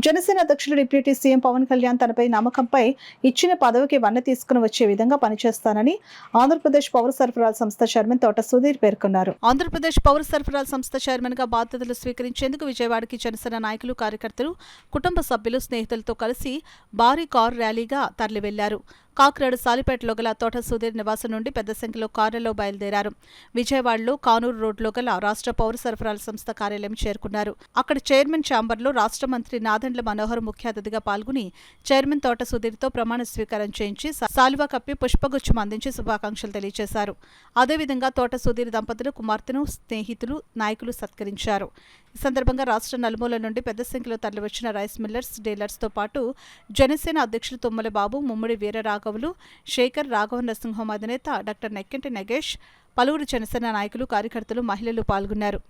జనసేన అధ్యక్షుడు deputy CM Pawan Kalyan తనపై నమ్మకంపై ఇచ్చిన పదవికి వన్నె తీసుకుని వచ్చే విధంగా పనిచేస్తానని ఆంధ్రప్రదేశ్ పౌర సరఫరాల సంస్థ చైర్మన్ తోట సుధీర్ పేర్కొన్నారు. ఆంధ్రప్రదేశ్ పౌర సరఫరాల సంస్థ చైర్మన్ గా బాధ్యతలు స్వీకరించేందుకు విజయవాడకి జనసేన నాయకులు, కార్యకర్తలు, కుటుంబ సభ్యులు, స్నేహితులతో కలిసి భారీ కారు ర్యాలీగా తరలి వెళ్లారు. కాకినాడ సాలిపేటలో గల తోట సుధీర్ నివాసం నుండి పెద్ద సంఖ్యలో కారులో బయలుదేరారు. విజయవాడలో కానూరు రోడ్లో గల రాష్ట్ర పౌర సరఫరాల సంస్థ కార్యాలయం చేరుకున్నారు. అక్కడ చైర్మన్ ఛాంబర్లో రాష్ట్ర మంత్రి నాదెండ్ల మనోహర్ ముఖ్య అతిథిగా పాల్గొని చైర్మన్ తోట సుధీర్తో ప్రమాణ స్వీకారం చేయించి శాలువా కప్పి పుష్పగుచ్చం అందించి శుభాకాంక్షలు తెలియజేశారు. అదేవిధంగా తోట సుధీర్ దంపతులు కుమార్తెను, స్నేహితులు, నాయకులు సత్కరించారు. ఈ సందర్భంగా రాష్ట్ర నలుమూల నుండి పెద్ద సంఖ్యలో తరలివచ్చిన రైస్ మిల్లర్స్, డీలర్స్తో పాటు జనసేన అధ్యక్షులు తుమ్మల బాబు, ముమ్మడి వీరరాఘవులు, శేఖర్, రాఘవ నరసింహం అధినేత డాక్టర్ నెక్కింటి నగేష్, పలువురు జనసేన నాయకులు, కార్యకర్తలు, మహిళలు పాల్గొన్నారు.